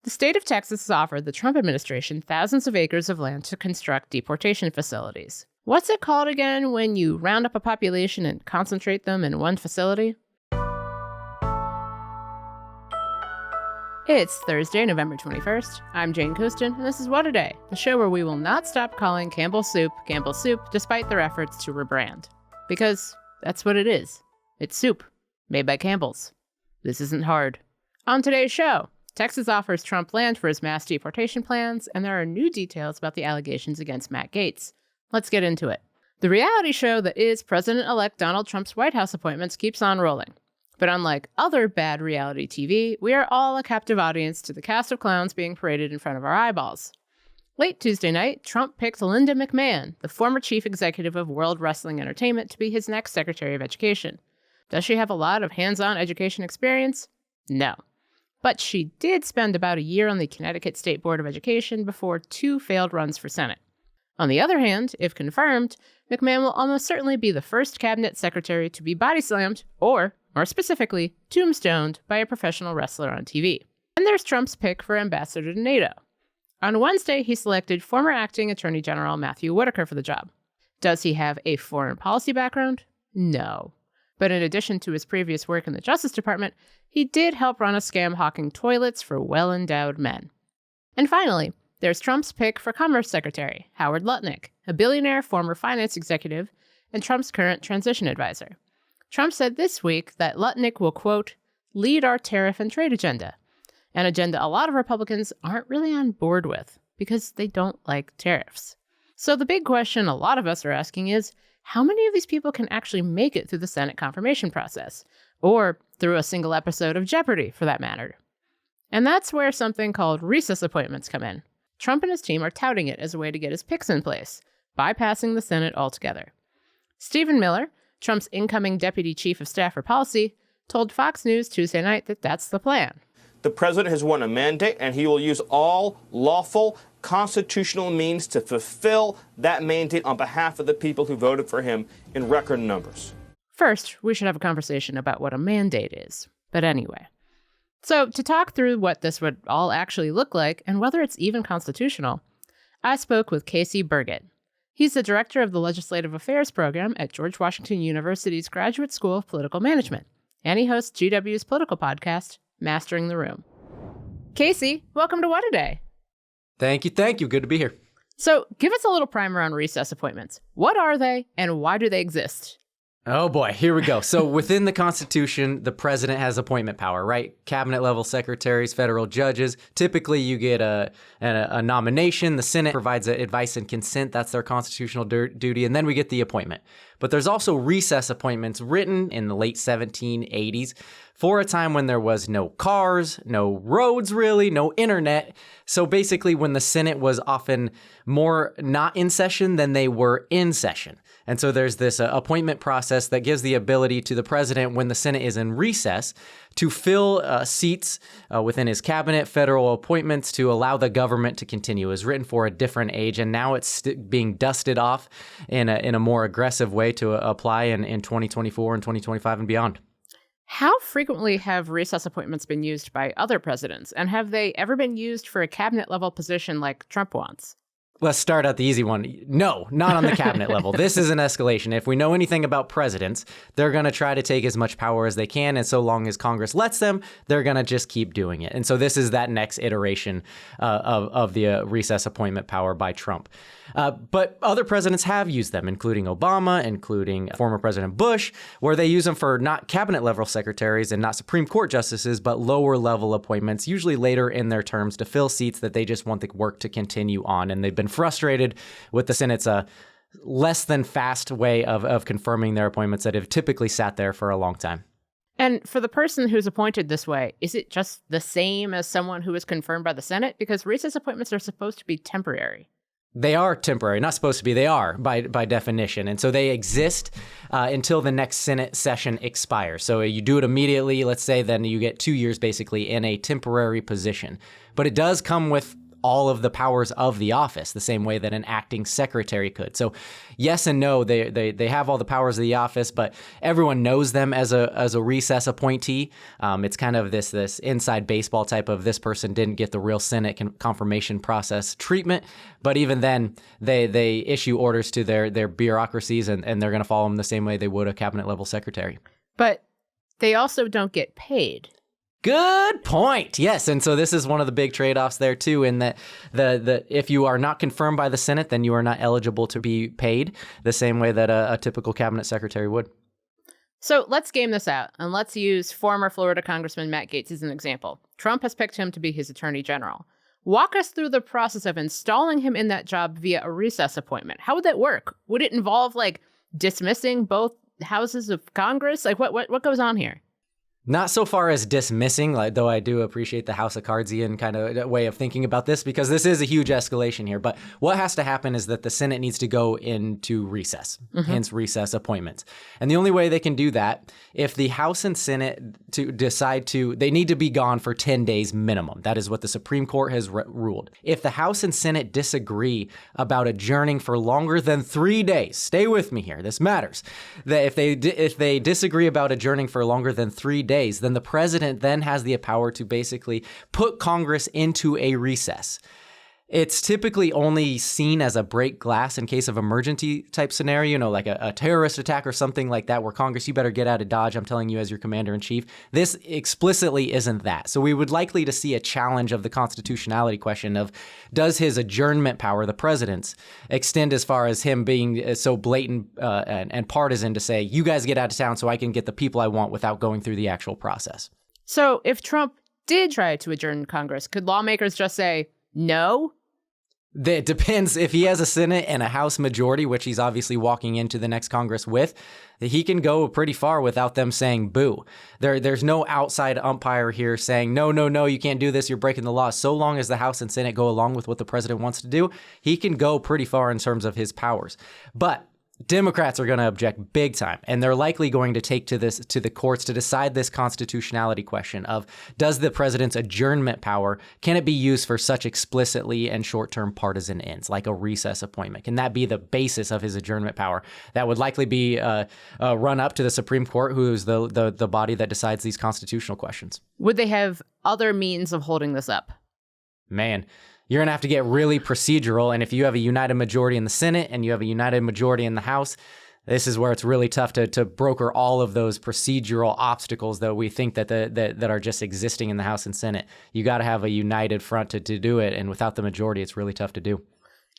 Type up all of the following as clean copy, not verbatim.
The state of Texas has offered the Trump administration thousands of acres of land to construct deportation facilities. What's it called again when you round up a population and concentrate them in one facility? It's Thursday, November 21st. I'm Jane Coaston, and this is What a Day, the show where we will not stop calling Campbell's Soup, despite their efforts to rebrand. Because that's what it is. It's soup, made by Campbell's. This isn't hard. On today's show, Texas offers Trump land for his mass deportation plans, and there are new details about the allegations against Matt Gaetz. Let's get into it. The reality show that is President-elect Donald Trump's White House appointments keeps on rolling. But unlike other bad reality TV, we are all a captive audience to the cast of clowns being paraded in front of our eyeballs. Late Tuesday night, Trump picked Linda McMahon, the former chief executive of World Wrestling Entertainment, to be his next Secretary of Education. Does she have a lot of hands-on education experience? No. But she did spend about a year on the Connecticut State Board of Education before 2 failed runs for Senate. On the other hand, if confirmed, McMahon will almost certainly be the first cabinet secretary to be body-slammed, or, more specifically, tombstoned by a professional wrestler on TV. And there's Trump's pick for ambassador to NATO. On Wednesday, he selected former acting Attorney General Matthew Whitaker for the job. Does he have a foreign policy background? No. But in addition to his previous work in the Justice Department, he did help run a scam hawking toilets for well-endowed men. And finally, there's Trump's pick for Commerce Secretary, Howard Lutnick, a billionaire former finance executive and Trump's current transition advisor. Trump said this week that Lutnick will, quote, lead our tariff and trade agenda, an agenda a lot of Republicans aren't really on board with because they don't like tariffs. So the big question a lot of us are asking is, how many of these people can actually make it through the Senate confirmation process? Or through a single episode of Jeopardy, for that matter? And that's where something called recess appointments come in. Trump and his team are touting it as a way to get his picks in place, bypassing the Senate altogether. Stephen Miller, Trump's incoming deputy chief of staff for policy, told Fox News Tuesday night that that's the plan. The president has won a mandate, and he will use all lawful constitutional means to fulfill that mandate on behalf of the people who voted for him in record numbers. First, we should have a conversation about what a mandate is. But anyway. So, to talk through what this would all actually look like and whether it's even constitutional, I spoke with Casey Burgat. He's the director of the Legislative Affairs program at George Washington University's Graduate School of Political Management, and he hosts GW's political podcast, Mastering the Room. Casey, welcome to What a Day. Thank you. Good to be here. So, give us a little primer on recess appointments. What are they, and why do they exist? Oh boy, here we go. So within the Constitution, the president has appointment power, right? Cabinet level secretaries, federal judges. Typically, you get a nomination. The Senate provides advice and consent. That's their constitutional duty. And then we get the appointment. But there's also recess appointments written in the late 1780s for a time when there was no cars, no roads really, no internet. So basically when the Senate was often more not in session than they were in session. And so there's this appointment process that gives the ability to the president when the Senate is in recess to fill seats within his cabinet, federal appointments to allow the government to continue. It was written for a different age, and now it's being dusted off in a more aggressive way to apply in 2024 and 2025 and beyond. How frequently have recess appointments been used by other presidents, and have they ever been used for a cabinet-level position like Trump wants? Let's start out the easy one. No, not on the cabinet level. This is an escalation. If we know anything about presidents, they're going to try to take as much power as they can. And so long as Congress lets them, they're going to just keep doing it. And so this is that next iteration of the recess appointment power by Trump. But other presidents have used them, including Obama, including former President Bush, where they use them for not cabinet level secretaries and not Supreme Court justices, but lower level appointments, usually later in their terms to fill seats that they just want the work to continue on. And they've been frustrated with the Senate's less than fast way of confirming their appointments that have typically sat there for a long time. And for the person who's appointed this way, is it just the same as someone who is confirmed by the Senate? Because recess appointments are supposed to be temporary. They are temporary, not supposed to be. They are by definition. And so they exist until the next Senate session expires. So you do it immediately, let's say, then you get 2 years basically in a temporary position. But it does come with all of the powers of the office, the same way that an acting secretary could. So yes and no, they have all the powers of the office, but everyone knows them as a recess appointee. It's kind of this inside baseball type of this person didn't get the real Senate confirmation process treatment. But even then, they issue orders to their bureaucracies, and they're going to follow them the same way they would a cabinet level secretary. But they also don't get paid. Good point. Yes, and so this is one of the big trade-offs there too, in that the if you are not confirmed by the Senate, then you are not eligible to be paid the same way that a typical cabinet secretary would. So let's game this out, and let's use former Florida Congressman Matt Gaetz as an example. Trump has picked him to be his attorney general. Walk us through the process of installing him in that job via a recess appointment. How would that work? Would it involve, like, dismissing both houses of Congress? Like, what goes on here? Not so far as dismissing, though I do appreciate the House of Cardsian kind of way of thinking about this, because this is a huge escalation here. But what has to happen is that the Senate needs to go into recess, hence recess appointments. And the only way they can do that, if the House and Senate they need to be gone for 10 days minimum. That is what the Supreme Court has ruled. If the House and Senate disagree about adjourning for longer than 3 days, stay with me here, this matters, that if they disagree about adjourning for longer than 3 days, then the president then has the power to basically put Congress into a recess. It's typically only seen as a break glass in case of emergency type scenario, like a terrorist attack or something like that, where Congress, you better get out of Dodge, I'm telling you as your commander in chief. This explicitly isn't that. So we would likely to see a challenge of the constitutionality question of, does his adjournment power, the president's, extend as far as him being so blatant and partisan to say, you guys get out of town so I can get the people I want without going through the actual process. So if Trump did try to adjourn Congress, could lawmakers just say no? It depends. If he has a Senate and a House majority, which he's obviously walking into the next Congress with, he can go pretty far without them saying boo. There's no outside umpire here saying, no, you can't do this, you're breaking the law. So long as the House and Senate go along with what the president wants to do, he can go pretty far in terms of his powers. But Democrats are going to object big time, and they're likely going to take to the courts to decide this constitutionality question of, does the president's adjournment power, can it be used for such explicitly and short-term partisan ends, like a recess appointment? Can that be the basis of his adjournment power? That would likely be run up to the Supreme Court, who is the body that decides these constitutional questions. Would they have other means of holding this up? Man, you're going to have to get really procedural. And if you have a united majority in the Senate and you have a united majority in the House, this is where it's really tough to broker all of those procedural obstacles that we think that are just existing in the House and Senate. You got to have a united front to do it. And without the majority, it's really tough to do.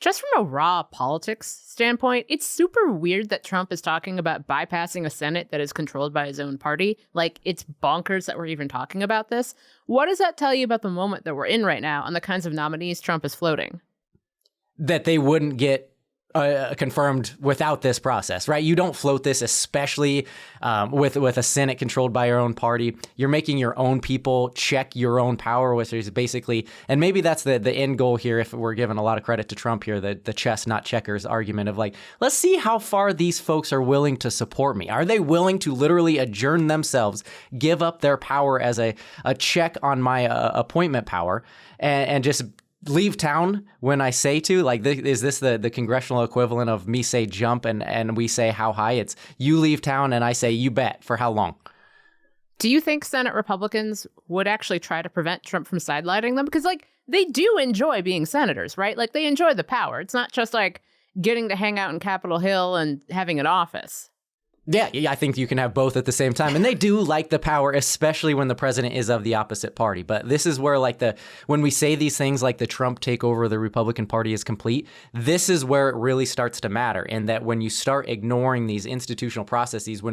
Just from a raw politics standpoint, it's super weird that Trump is talking about bypassing a Senate that is controlled by his own party. Like, it's bonkers that we're even talking about this. What does that tell you about the moment that we're in right now and the kinds of nominees Trump is floating? That they wouldn't get confirmed without this process, right? You don't float this, especially with a Senate controlled by your own party. You're making your own people check your own power, which is basically, and maybe that's the end goal here, if we're giving a lot of credit to Trump here, the chess, not checkers argument of, like, let's see how far these folks are willing to support me. Are they willing to literally adjourn themselves, give up their power as a check on my appointment power, and just leave town when I say to? Like, is this the congressional equivalent of me say jump and we say how high? It's you leave town and I say you bet. For how long? Do you think Senate Republicans would actually try to prevent Trump from sidelining them? Because, like, they do enjoy being senators, right? Like, they enjoy the power. It's not just like getting to hang out in Capitol Hill and having an office. Yeah, I think you can have both at the same time. And they do like the power, especially when the president is of the opposite party. But this is where, like, when we say these things like the Trump takeover of the Republican Party is complete, this is where it really starts to matter. And that when you start ignoring these institutional processes,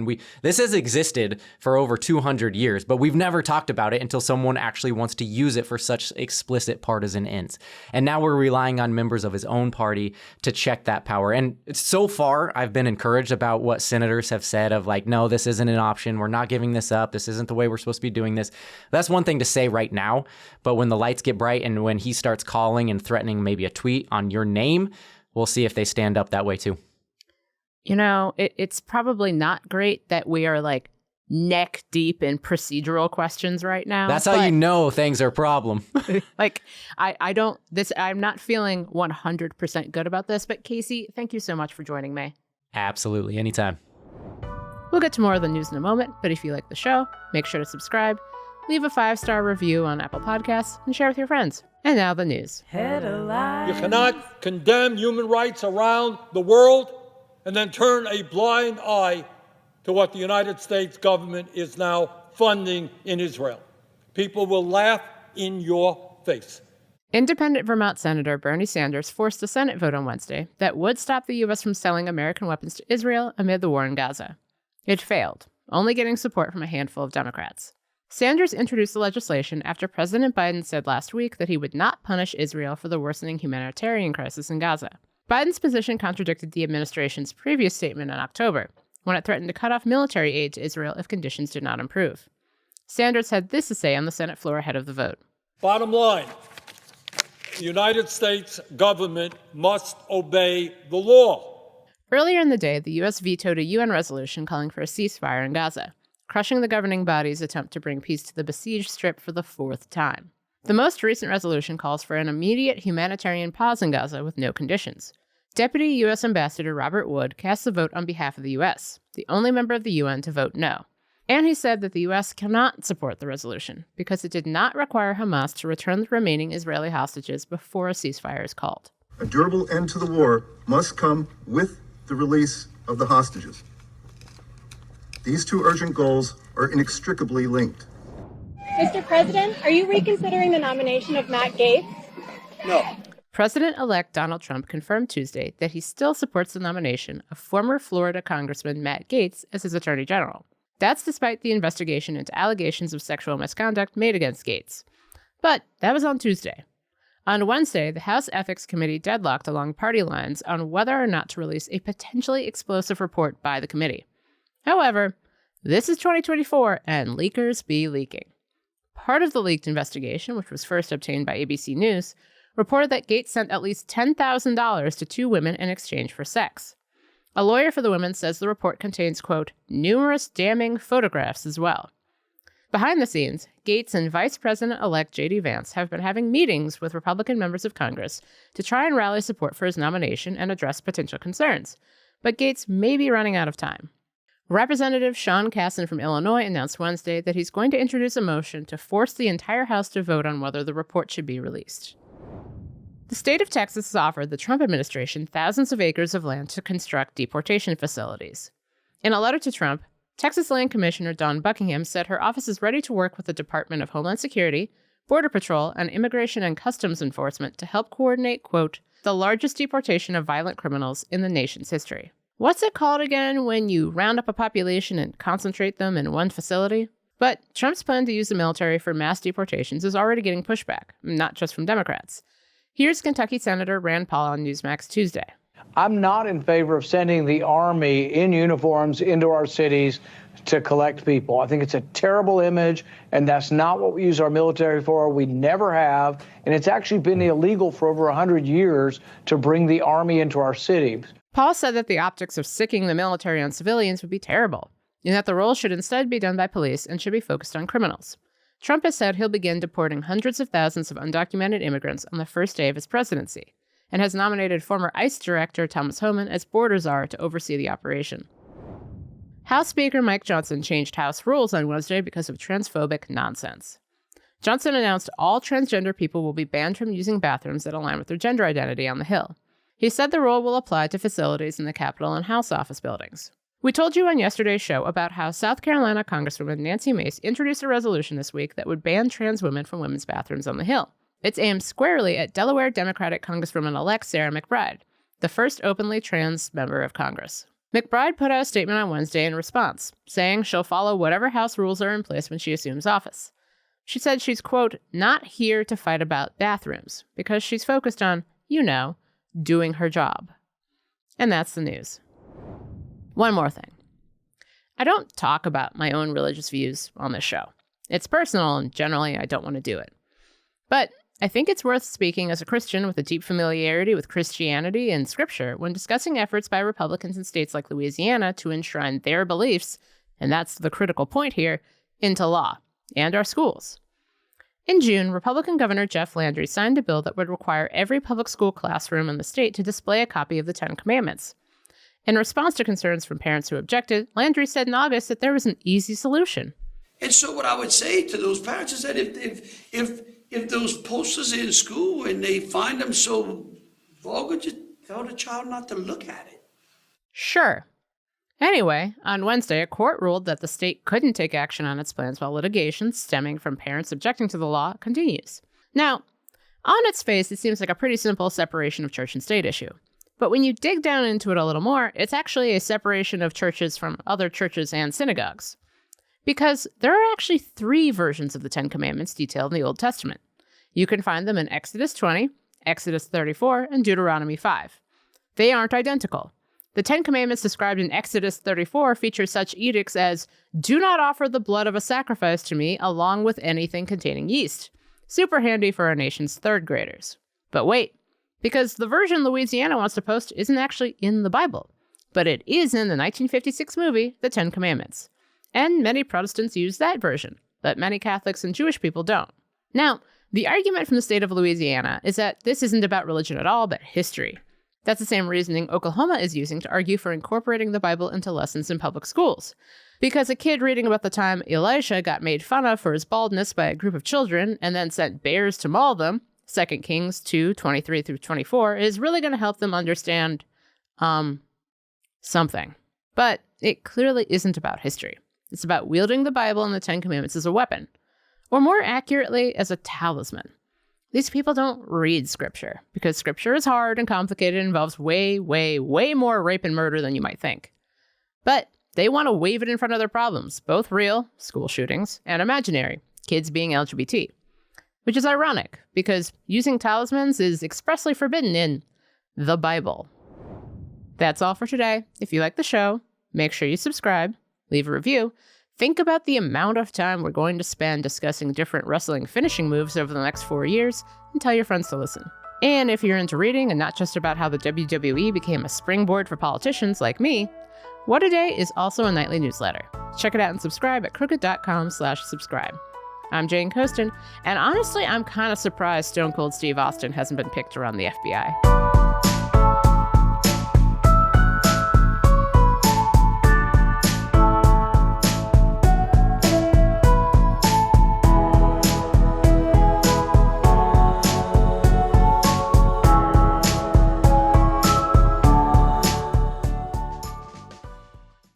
this has existed for over 200 years, but we've never talked about it until someone actually wants to use it for such explicit partisan ends. And now we're relying on members of his own party to check that power. And so far, I've been encouraged about what senators have said of, like, no, this isn't an option. We're not giving this up. This isn't the way we're supposed to be doing this. That's one thing to say right now. But when the lights get bright and when he starts calling and threatening maybe a tweet on your name, we'll see if they stand up that way too. You know, it's probably not great that we are, like, neck deep in procedural questions right now. That's how you know things are a problem. Like, I'm not feeling 100% good about this, but Casey, thank you so much for joining me. Absolutely. Anytime. We'll get to more of the news in a moment, but if you like the show, make sure to subscribe, leave a 5-star review on Apple Podcasts, and share with your friends. And now the news. You cannot condemn human rights around the world and then turn a blind eye to what the United States government is now funding in Israel. People will laugh in your face. Independent Vermont Senator Bernie Sanders forced a Senate vote on Wednesday that would stop the U.S. from selling American weapons to Israel amid the war in Gaza. It failed, only getting support from a handful of Democrats. Sanders introduced the legislation after President Biden said last week that he would not punish Israel for the worsening humanitarian crisis in Gaza. Biden's position contradicted the administration's previous statement in October, when it threatened to cut off military aid to Israel if conditions did not improve. Sanders had this to say on the Senate floor ahead of the vote. Bottom line, the United States government must obey the law. Earlier in the day, the U.S. vetoed a UN resolution calling for a ceasefire in Gaza, crushing the governing body's attempt to bring peace to the besieged Strip for the 4th time. The most recent resolution calls for an immediate humanitarian pause in Gaza with no conditions. Deputy U.S. Ambassador Robert Wood cast the vote on behalf of the U.S., the only member of the UN to vote no. And he said that the U.S. cannot support the resolution because it did not require Hamas to return the remaining Israeli hostages before a ceasefire is called. A durable end to the war must come with the release of the hostages. These two urgent goals are inextricably linked. Mr. President, are you reconsidering the nomination of Matt Gaetz? No. President-elect Donald Trump confirmed Tuesday that he still supports the nomination of former Florida Congressman Matt Gaetz as his Attorney General. That's despite the investigation into allegations of sexual misconduct made against Gaetz. But that was on Tuesday. On Wednesday, the House Ethics Committee deadlocked along party lines on whether or not to release a potentially explosive report by the committee. However, this is 2024, and leakers be leaking. Part of the leaked investigation, which was first obtained by ABC News, reported that Gaetz sent at least $10,000 to 2 women in exchange for sex. A lawyer for the women says the report contains, quote, numerous damning photographs as well. Behind the scenes, Gaetz and Vice President-elect J.D. Vance have been having meetings with Republican members of Congress to try and rally support for his nomination and address potential concerns. But Gaetz may be running out of time. Representative Sean Casten from Illinois announced Wednesday that he's going to introduce a motion to force the entire House to vote on whether the report should be released. The state of Texas has offered the Trump administration thousands of acres of land to construct deportation facilities. In a letter to Trump, Texas Land Commissioner Dawn Buckingham said her office is ready to work with the Department of Homeland Security, Border Patrol, and Immigration and Customs Enforcement to help coordinate, quote, the largest deportation of violent criminals in the nation's history. What's it called again when you round up a population and concentrate them in one facility? But Trump's plan to use the military for mass deportations is already getting pushback, not just from Democrats. Here's Kentucky Senator Rand Paul on Newsmax Tuesday. I'm not in favor of sending the Army in uniforms into our cities to collect people. I think it's a terrible image, and that's not what we use our military for. We never have, and it's actually been illegal for over 100 years to bring the Army into our cities. Paul said that the optics of sicking the military on civilians would be terrible, and that the role should instead be done by police and should be focused on criminals. Trump has said he'll begin deporting hundreds of thousands of undocumented immigrants on the first day of his presidency, and has nominated former ICE Director Thomas Homan as border czar to oversee the operation. House Speaker Mike Johnson changed House rules on Wednesday because of transphobic nonsense. Johnson announced all transgender people will be banned from using bathrooms that align with their gender identity on the Hill. He said the rule will apply to facilities in the Capitol and House office buildings. We told you on yesterday's show about how South Carolina Congresswoman Nancy Mace introduced a resolution this week that would ban trans women from women's bathrooms on the Hill. It's aimed squarely at Delaware Democratic Congresswoman-elect Sarah McBride, the first openly trans member of Congress. McBride put out a statement on Wednesday in response, saying she'll follow whatever House rules are in place when she assumes office. She said she's, quote, not here to fight about bathrooms, because she's focused on, doing her job. And that's the news. One more thing. I don't talk about my own religious views on this show. It's personal, and generally I don't want to do it. But I think it's worth speaking as a Christian with a deep familiarity with Christianity and Scripture when discussing efforts by Republicans in states like Louisiana to enshrine their beliefs and that's the critical point here, into law and our schools. In June, Republican Governor Jeff Landry signed a bill that would require every public school classroom in the state to display a copy of the Ten Commandments. In response to concerns from parents who objected, Landry said in August that there was an easy solution. And so what I would say to those parents is that if those posters are in school and they find them so vulgar, just tell the child not to look at it. Sure. Anyway, on Wednesday, a court ruled that the state couldn't take action on its plans while litigation stemming from parents objecting to the law continues. Now, on its face, it seems like a pretty simple separation of church and state issue. But when you dig down into it a little more, it's actually a separation of churches from other churches and synagogues. Because there are actually 3 versions of the Ten Commandments detailed in the Old Testament. You can find them in Exodus 20, Exodus 34, and Deuteronomy 5. They aren't identical. The Ten Commandments described in Exodus 34 feature such edicts as, "Do not offer the blood of a sacrifice to me along with anything containing yeast." Super handy for our nation's 3rd graders. But wait, because the version Louisiana wants to post isn't actually in the Bible, but it is in the 1956 movie, The Ten Commandments. And many Protestants use that version, but many Catholics and Jewish people don't. Now, the argument from the state of Louisiana is that this isn't about religion at all, but history. That's the same reasoning Oklahoma is using to argue for incorporating the Bible into lessons in public schools. Because a kid reading about the time Elisha got made fun of for his baldness by a group of children and then sent bears to maul them, 2 Kings 2:23-24, is really going to help them understand, something. But it clearly isn't about history. It's about wielding the Bible and the Ten Commandments as a weapon. Or more accurately, as a talisman. These people don't read Scripture, because Scripture is hard and complicated and involves way, way, way more rape and murder than you might think. But they want to wave it in front of their problems, both real, school shootings, and imaginary, kids being LGBT. Which is ironic, because using talismans is expressly forbidden in the Bible. That's all for today. If you like the show, make sure you subscribe, leave a review, think about the amount of time we're going to spend discussing different wrestling finishing moves over the next 4 years, and tell your friends to listen. And if you're into reading and not just about how the WWE became a springboard for politicians like me, What A Day is also a nightly newsletter. Check it out and subscribe at crooked.com/subscribe. I'm Jane Coaston, and honestly, I'm kind of surprised Stone Cold Steve Austin hasn't been picked to run the FBI.